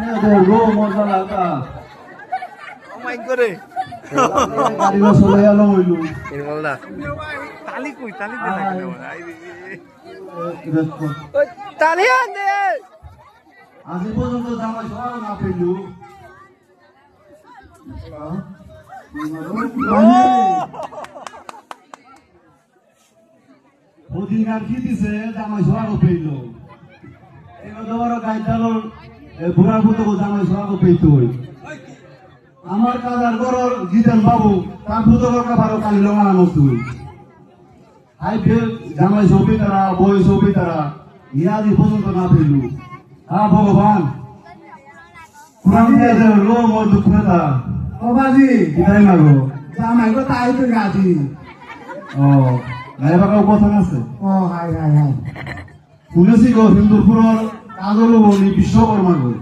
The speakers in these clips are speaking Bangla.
রো মজা লাগা মাইক করে গাড়িটা চলে গেল হইল নির্মলদা তালি কই তালি দে না কেন আই তালি আনে আজ পর্যন্ত জামাই সবার না পেলু ওদিন গান কি দিছে জামাই সবার পেইল এবার তোমার গাইডালোর বুড়া পুতো জামাই সবার পেইতো আমার কাজার গরর জিতেন বাবু তার পুতো কাবারও কালি লঙ্গানা মস্তুই হাই ফের জামাই সবই তারা বই সবই তারা ইয়াদি পর্যন্ত না পেলু হ্যাঁ ভগবান কুরান দিয়ে রো মোর দুঃখ নেতা ও বাজি বিদায় মাগো জামাই গো তাই তো গাজি ও গাইবাকাও কথা আছে ও হাই হাই হাই শুনেছি গো হিন্দুপুরের কাজল বলি বিশ্বকর্মা গো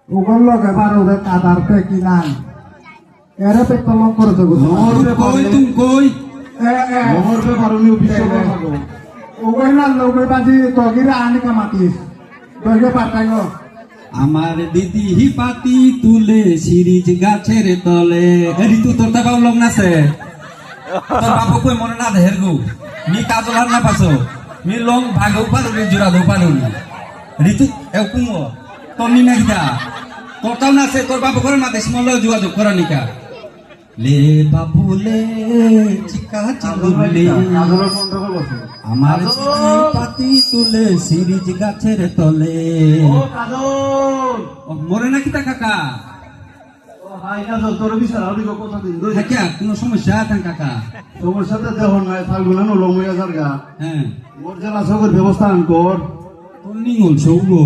ওগল লগে বার ওদের কাদার পে কি নাই এরে পে কলম করে দেবো মোর পে কই তুম কই এ এ মোর পে পারুনি বিশ্বকর্মা গো ওগল না লগে বাজি তগিরা আনি কামাতিস দগে পাঠাই গো আমার দিদি পাতি তুলে সিরিজ গাছের তলে ঋতু তোর তা বাউলং নাছে তোর বাপ কই মনে না দেহের গো মি কাজল হার না পাছো মি লং ভাগও পারু রে জোড়া দো পারু ঋতু এ কুমো তোর নি নাইদা তোরটাও নাছে তোর বাপ করে না দেশ মলে যোগাযোগ করা নিকা লে বাবু লে চিকা চিলুলে কাজলের কন্ট্রোল আছে আমার দিদি পাতি তুলে সিরিজ গাছের তলে ও কাজল ও, মরে নাকি তা কাকা ও হাই কাজল তোর বিচার আউরি গো কথা দিন দই থাকিয়া কোনো সমস্যা থান কাকা তোমার সাথে দেহ নাই ফালগুনা নো লমইয়া জারগা হ্যাঁ মোর জেলা সগর ব্যবস্থা আন কর তোর নিঙল সৌগো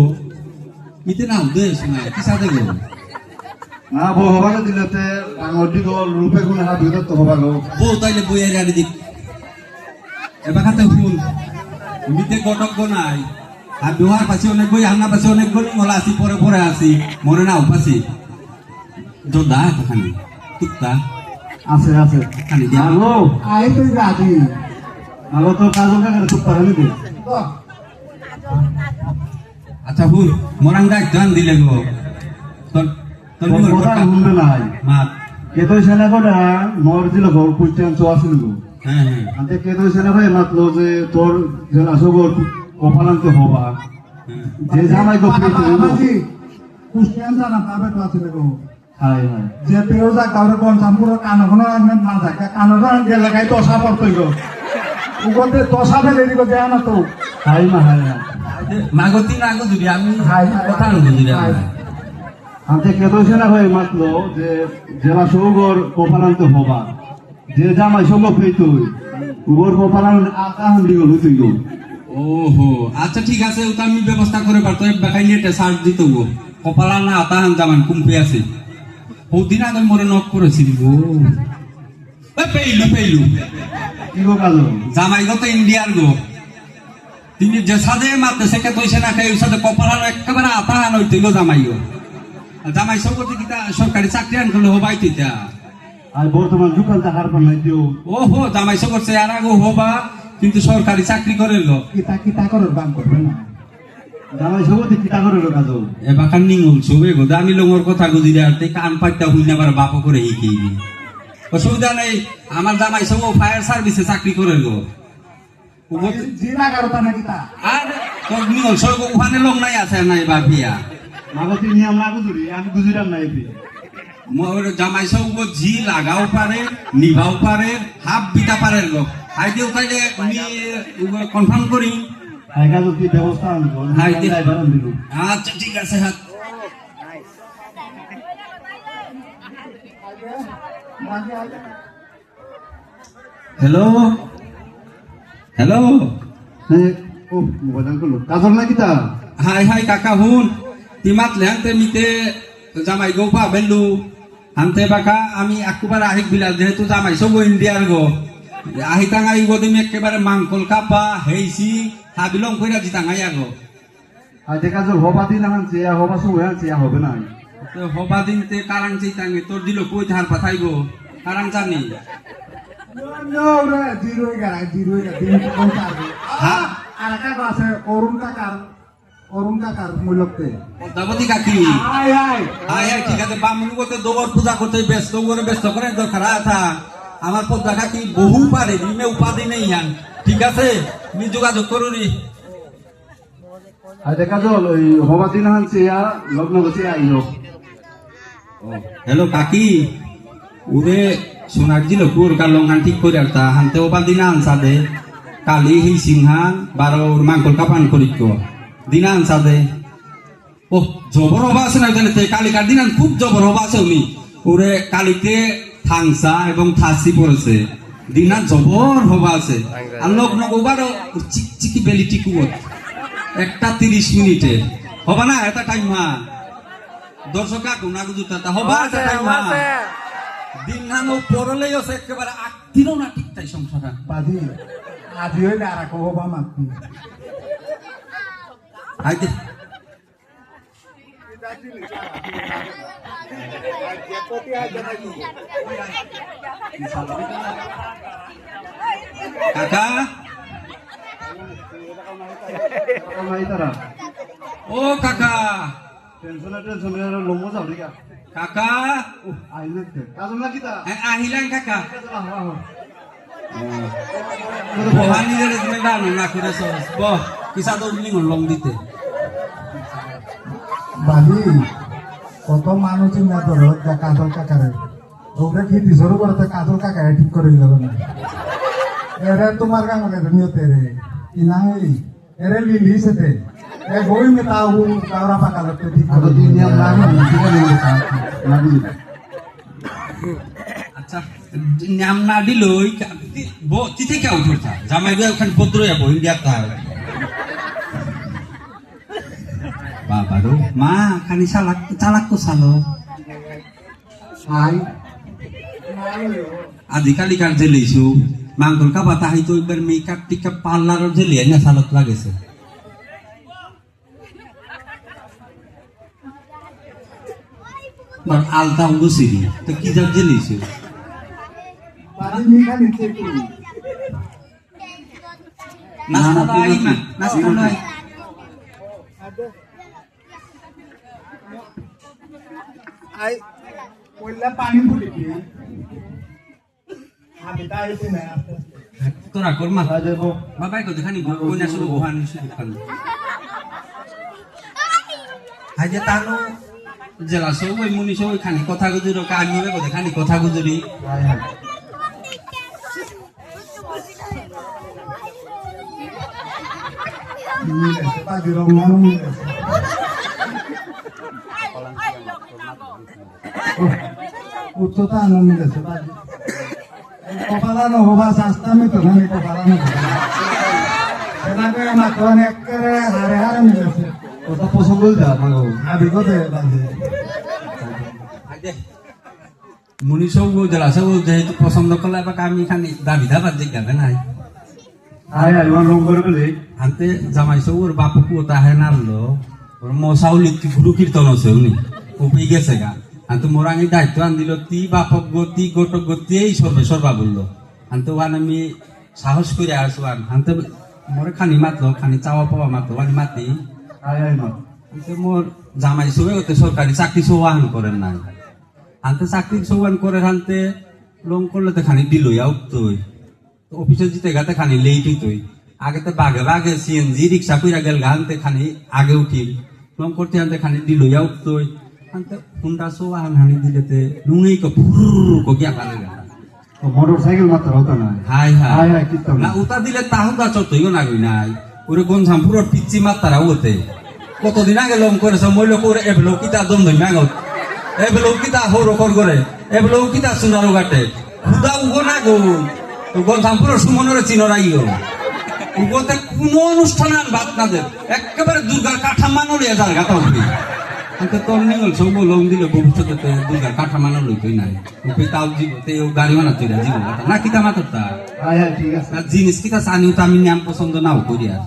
মিতে নাও দেশ না কি সাথে গো না ভগবানে দিলেতে ডাঙর দিগল রূপে গুণে হাত ধুইতে তো হবা গো বউ তাইলে বইয়ের আড়ি দিক এবার খাতে ফুল মিতে গটক গো নাই আর বিহার পাশে অনেক বই হান্না পাশে অনেক বই মলা আসি পরে পরে আসি মরে না উপাসি যোদ্ধা খানি টুকটা আছে আছে খানি দিয়া হ্যালো আই তুই গাজি হ্যালো তো কাজল কাকারে চুপ পারানি দে আচ্ছা ফুল মরাং ডাক গান দিলে গো তোর তোর নিঙল কথা কটা শুনবে নাই মাত কেতই সেনা কোটা মর দিল ঘর কুইতেন চো আসিল গো হ্যাঁ হ্যাঁ আন্তে কেতই সেনা ভাই মাতলো যে তোর জেলা সগর কপালান্তে হবা হ্যাঁ যে জামাই গো পেতে বাজি কুস্তিয়ান জানা পাবে তো আছে গো হাই হাই যে পেও যা কাউরে কোন সামপুরো কানো কোন আনমেন না থাকে কানো কোন গেলে গাই দশা পড়তই গো উগতে দশা ফেলে দিব যায় না তো হাই মা হাই হাই মাগতি না গো যদি আমি হাই হাই কথা নবো যদি হাই। আন্তে কেতই সেনা ভাই মাতলো যে জেলা সগর কপালান্তে হবা যে জামাই সঙ্গ পেতই উগর কপালান আকাহান দিগল হইতই গো ওহো আচ্ছা ঠিক আছে ওটা আমি ব্যবস্থা করে পারতো বেকাই নিয়ে সার্চ দিত গো কপালা না আতাহান জামান কুম্পি আছে বহুদিন আগে মরে নক করেছিল গো পেইলু পেইলু কি গো কাজল জামাই গো তো ইন্ডিয়ার গো তিনি যে সাদে মারতে সেকে তৈছে না খাই সাথে কপালা একেবারে আতাহান হইতে গো জামাই গো জামাই সব করতে কিতা সরকারি চাকরি আন করলে হবাই তিতা আর বর্তমান যুগান্তে হার পান নাই দিও ওহো জামাই সব করছে আর আগো হবা কিন্তু সরকারি চাকরি করে লো কিতা কিতা করে দাম করবে না জামাই সগতি কিতা করে লো কাজল এবার কান নিঙল ছবে গো আমি লোঙর কথা গুজি রে কান পাইতা হই না বাপ করে হিকি অসুবিধা নেই আমার জামাই সব ফায়ার সার্ভিসে চাকরি করে গো জিনা কারতা না কিতা আর তোর নিঙল সব ওখানে লোক নাই আছে নাই বাপিয়া মাগতি নিয়ম না গুজুরি আমি গুজুরাম নাই পি মোর জামাই সব জি লাগাও পারে নিভাও পারে হাফ বিটা পারে গো আইডিও তাইলে আমি কনফার্ম করি হাই কাজল কি ব্যবস্থা আন কর হাই দি। ড্রাইভার আন দিল আচ্ছা ঠিক আছে হাত হ্যালো হ্যালো ও মোবাইল আন করলো কাজল না কিতা হাই হাই কাকা হুন তিমাত লেহান্তে মিতে জামাই গো পা বেলু হান্তে বাকা আমি একবার আহিক বিলাস যেহেতু জামাই সব ইন্ডিয়ার গো আহিতাঙাই গো তুমি একেবারে মাংকল কাপা হেইছি হাবিলং কইরা জিতাঙাই আগো আর যে কাজল হবা দিন আন চেয়া হবা সব হয়ে চেয়া হবে না তো হবা দিনতে কারাং চিতাঙে তোর দিল কই ধার পাঠাই গো কারাং জানি নো রে জিরো গা দিন কোন কার হ্যাঁ আর কা আছে অরুণ কাকার অরুণ কাকার মূল্যতে পদ্মাবতী কাকি আয় আয় আয় আয় ঠিক আছে বামুন করতে দোবর পূজা করতে ব্যস্ত করে ব্যস্ত করে দরকার আথা আমার পদ্মা কাকি বহু পারে বিমে উপাধি নেই ইয়ান ঠিক আছে আমি যোগাযোগ করুনি আর দেখা জল ওই হবা দিন হানছে লগ্ন গেছে আইলো হ্যালো কাকি ওরে সোনার দিল কুর কালঙ্গান ঠিক করে একটা হানতে উপাধি না আনসা দে কালি হি সিংহান বারো মাংকল কাপান করিক দিনা আনসা দে ও জবর হবা আছে না জানে কালিকার দিন খুব জবর হবা আছে উনি ওরে কালিতে থাংসা এবং থাসি পড়েছে দিনা জবর হবা আছে আর লগ্ন গোবারও চিকচিকি বেলি টিকুত একটা 30 মিনিটে হবা না এটা টাইম মা দর্শক গুনা গুজুতা হবা এটা টাইম মা দিন নানো পড়লেই আছে একেবারে আটদিনও না ঠিক তাই সংসার বাজি আজি হইলে আর কো হবা মাত আইতে কাকা নাই তারা ও কাকা টেনশনে লম্ব যাও রে কাকা আইলে কাজল না কিতা আহিলেন কাকা আহ বহানি রে তুমি গানো না করে সস ব কিসা তো লিং লং দিতে বাজি কত মানুষ চিন্তা করো কাজল কাকারে ওরে খেতে শুরু করতে কাজল কাকারে ঠিক করে দিল না এরে তোমার গাঙ্গে নিয়তে রে ইনাই এরে লিলি সেতে এ গই মে তাও কাওরা পাকালতে ঠিক আর করে দিন দিল নিয়ম লাগবে ঠিক আছে না বুঝি আচ্ছা নাম না দিলই চিঠি কে উঠা জামাই গো ওখানে পত্র যাব ইন্ডিয়া তা বাবা রো মা খানি চালাক তো সালো আই আদিকালিকার জেলেইছু মাংকল কাবা তাহাই তো একবার মেকআপ টিকআপ পার্লারও জেলে না সালত লাগেছে আলতা উগুসিরি তো কি যাব জেলেইছু বাজি মিখা নিচে কি নাস্তা নাই মা নাস্তা নাই আই কইলা পানি ফুলি কি আমি তাই না তোরা কর মা আজ দেবো বাবাই কো দেখানি বইনা শুরু বহান শুরু খান আজ তানো জেলা সব ওই মুনি সব খানি কথা গুজুরি কাজ হবে কো দেখানি কথা গুজুরি বাজি রঙ মিলে উচ্চতা আনন্দ মিলেছে বাজি কপালানো হবা শাস্তামি তো মানে কপালানো সেটাকে মাত্র একেবারে হারে হারে মিলেছে কত পছন্দ যা মাগো ভাবি কোথায় বাজি মুনি সব জেলা সব যেহেতু পছন্দ করলে এবার আমি খানি দাবি দাবার জিজ্ঞাবে নাই আয় আয় ওয়ান রং করে বলে আনতে জামাই সব ওর বাপু কুতা হে নারলো ওর মশাউলি গুরু কীর্তন আছে উনি উপে গেছে গা আনতে মোরাঙ্গি দায়িত্ব আন দিল তি বাপক গতি গোটক গতি এই সর্বা বললো আনতে ওয়ান আমি সাহস করে আসো আনতে মোরে খানি মাতলো খানি চাওয়া পাওয়া মাতলো ওয়ানি মাতি আয় আয় মা আনতে মোর জামাই সবে ওতে সরকারি চাকরি সোয়ান করেন নাই আনতে চাকরি সোয়ান করে আনতে লং করলে তো খানি দিলই আউতই অফিসে জিতে গাতে খানি লেট হইতই আগে তো বাগে বাগে সিএনজি রিক্সা কইরা গেল গানতে খানি আগে উঠিল লং করতে আনতে খানি দিলই আউতই আনতে হুন্ডা সোয়ান হানি দিলেতে নুনেই কো ফুরু কো গিয়া পারে মোটর সাইকেল মাত্র হতো না হাই হাই হাই হাই কীর্তন না উতা দিলে তাহুদা চতইও না গই নাই ওরে গনঝাম পুরো পিচ্চি মাত্তারা ওতে কতদিন আগে লং করেছে মইলো করে এবলো কিতা দম দই মাগত এবলো কিতা হরো কর করে এবলো কিতা সুনারো গাটে খুদা উগো না গো গনঝাম পুরো সুমনরে চিনরাইও উগোতে কোনো অনুষ্ঠান আর বাদ না দে একেবারে দুর্গার কাঠা মানলে যার গাতা উঠবি আনতে তোর নিগল সব লং দিলে ভবিষ্যতে দুর্গার কাঠা মানল লইতই নাই উপে তাও জীব তে গাড়ি মানা তুইরা জীব না কিতা মাততা আয় আয় ঠিক আছে আর জিনিস কিতা চানিও তো আমি নাম পছন্দ নাও করি আর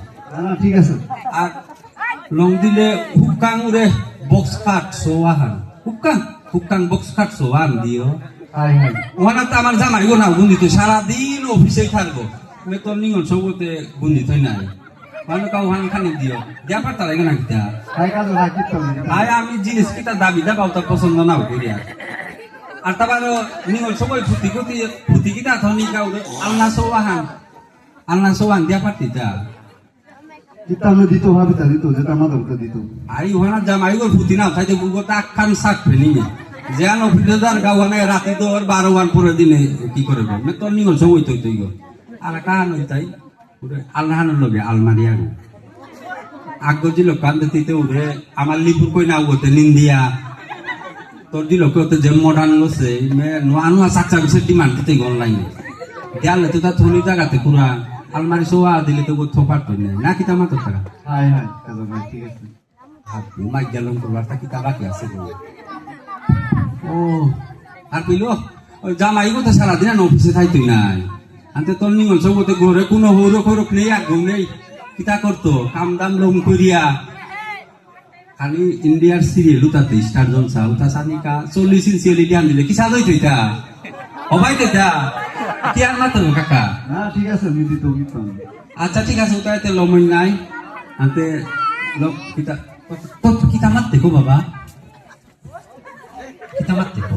না ঠিক আছে আর লং দিলে হুকাং উরে বক্স কাট সোয়াহান হুকাং বক্স কাট সোয়ান দিও আয় আয় ওখানে তো আমার জামাইও না গুন্দিত সারাদিন অফিসে থাকবো তোর নিগল সবতে গুন্দিত নাই মানে কাউ হান খানি দিও দিয়া পারতা লাগে না কিতা তাই কাজ হয় কিতাম আয় আমি জিনিস কিতা দাবি দা পাও তা পছন্দ নাও করিয়া আর তাবারও নিগল সবাই ফুটি কিতা থনি কাউ আল্লাহ সোহান দিয়া পারতিতা কিতাম দিত ভাবে তা দিত যেটা মাদক তো দিত আই ওহানা জামাই গো ফুটি না তাইতে গুগোটা আখান সাক ফেলি যেন ফিল্টার গাওয়ানে রাতে তো 12 পরে দিনে কি করে মে তোর নিগল সময় তৈ গো আর কাহান হইতাই আল্লাহানোর লগে আলমারি আগো আগ্য দিল কান্দিতে উঠে আমার লিপুর কই না উঠে নিন্দিয়া তোর দিল কত যে মডার্ন লসে মে নোয়া সাকসা বিশেষ ডিমান্ড দিতে গল লাইনে দেয়ালে তো তা থনি জায়গাতে পুরা আলমারি সোয়া দিলে তো থোপার তো নেই না কিতা মাত্র টাকা হাই হাই কাজ হয় ঠিক আছে আপনি মাইক গেলাম করবার তা কিতা বাকি আছে গো ও আর কইলো ওই জামাই গো তো সারাদিন আর অফিসে থাইতই নাই আনতে তোর নিগল সবতে ঘরে কোনো হৌরক নেই আর ঘুম নেই কিতা করতো কাম দাম লম করিয়া খালি ইন্ডিয়ার সিরিয়াল উতাতে স্টার জলসা উতা সানিকা 40 ইঞ্চি এলইডি আন দিলে কি সাজই তৈতা হবাই তৈতা কি আর না তো কাকা না ঠিক আছে আমি দিত কিতাম আচ্ছা ঠিক আছে উতাইতে লমই নাই আনতে লোক কিতা তো কিতা মারতে গো বাবা কিতা মারতে গো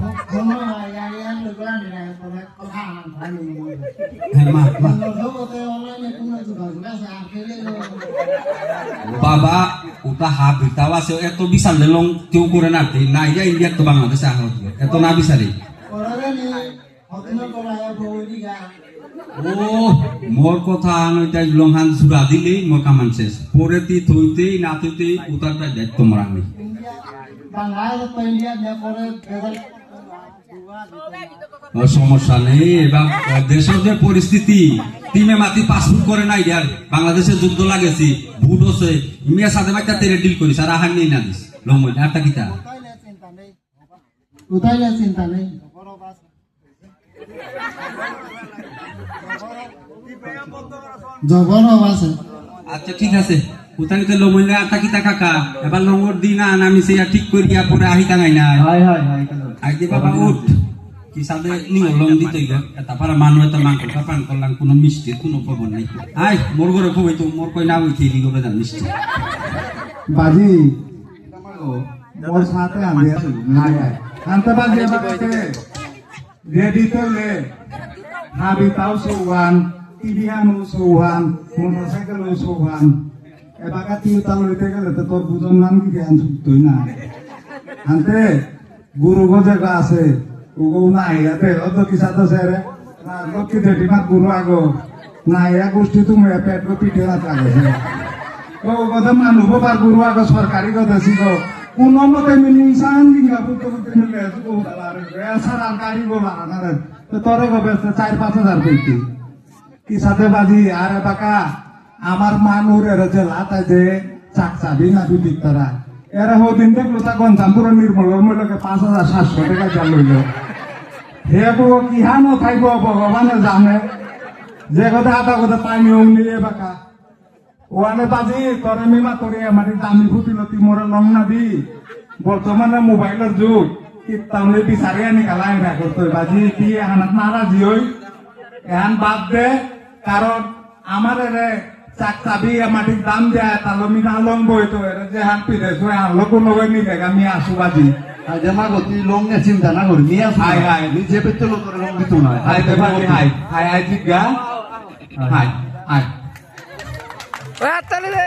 হ্যাঁ মা বাবা ওটা হাফ বিটাও আছে এত বিশাল লং কেউ করে না না ইয়া ইন্ডিয়া তো বাংলাদেশে আহ এত না বিচারি ও মোর কথা আনইতাই লংহান সুরা দিলেই মোর কামান শেষ পরে তি থইতেই না থইতেই উতারটা দায়িত্ব মোর আমি সমস্যা নেই এবার দেশের যে পরিস্থিতি টিমে মাতি পাসপোর্ট করে নাই ইয়ার বাংলাদেশে যুদ্ধ লাগেছি ভুট হচ্ছে মিয়া সাথে মাইটা তেরে ডিল করিস আর আহার নেই না দিস লমই আর তা কিতা উতাইলে চিন্তা নেই জবরও আছে আচ্ছা ঠিক আছে উতানিতে লমই না আর তা কিতা কাকা এবার লঙ্গর দিন আন আমি সেই ঠিক করিয়া পরে আহিতা নাই না হাই হাই হাই কাজ আইতে বাবা উঠ কি সাথে নিও লং দিতে গা তারপরে মানুষ তো মাংস পান করলাম কোনো মিষ্টি কোনো খবর নাই আই মোর ঘরে খুবই তো মোর কই না উঠে দি গবে জান মিষ্টি বাজি মোর সাথে আমি আছি হাই হাই আনতে বাজি বাকে রেডি তো লে হাবি তাও সোয়ান টিভিহানু সোয়ান মোটরসাইকেল সোয়ান এবাকা তিউতাল হইতে গেলে তো তোর বুঝন নাম কি জ্ঞান তুই না আনতে গুরু গজেগা আছে উগো না ইয়াতে অত কি সাথে সেরে না লক্ষ্মী দেটি মাত গুরু আগো না ইয়া গোষ্ঠী তুমি পেট্রো পিঠে না থাকে ও কথা মানুষ বার গুরু আগো সরকারি কথা শিখো কোন মতে মিনি ইনসান দিঙ্গা পুত্র পুত্র মিলে তো সারা গাড়ি গোলা না তো তোরে গো বেশ 4-5 হাজার পেতি কি সাথে বাজি আরে বাকা আমার মানুর এর যে লাতাই যে চাকচাবি না বিদিক তারা এরা হদিন দেখলো তা গঞ্জামপুর নির্মল মূল্যকে 5,700 টাকা চাল লইল হে গো কি হানো থাইব ভগবানে জানে যে কথা আটা কথা পাইনি নিয়ে বাকা ওয়ানে বাজি তোরে মিমা তোরে আমার দামি ফুটিল তুই মোরে লং না দি বর্তমানে মোবাইলের যুগ কি তাহলে বিচারে আনি কালাই না করতে বাজি কি হানাত নারাজি হই এখন বাদ দে কারণ আমার রে চাকচাবি মাটির দাম দেয় তাহলে আমি না লং বই তো এর যে হাত পিড়ে তো আনলো কোনো নি দেখা আমি আসু বাজি জামা গতি লং নে চিন্তা না করি নিয়ে হাই হাই নিজে পেতে লোক লং দিত না হাই তে বাজি হাই হাই হাই ঠিক গা হাই হাই তালি দে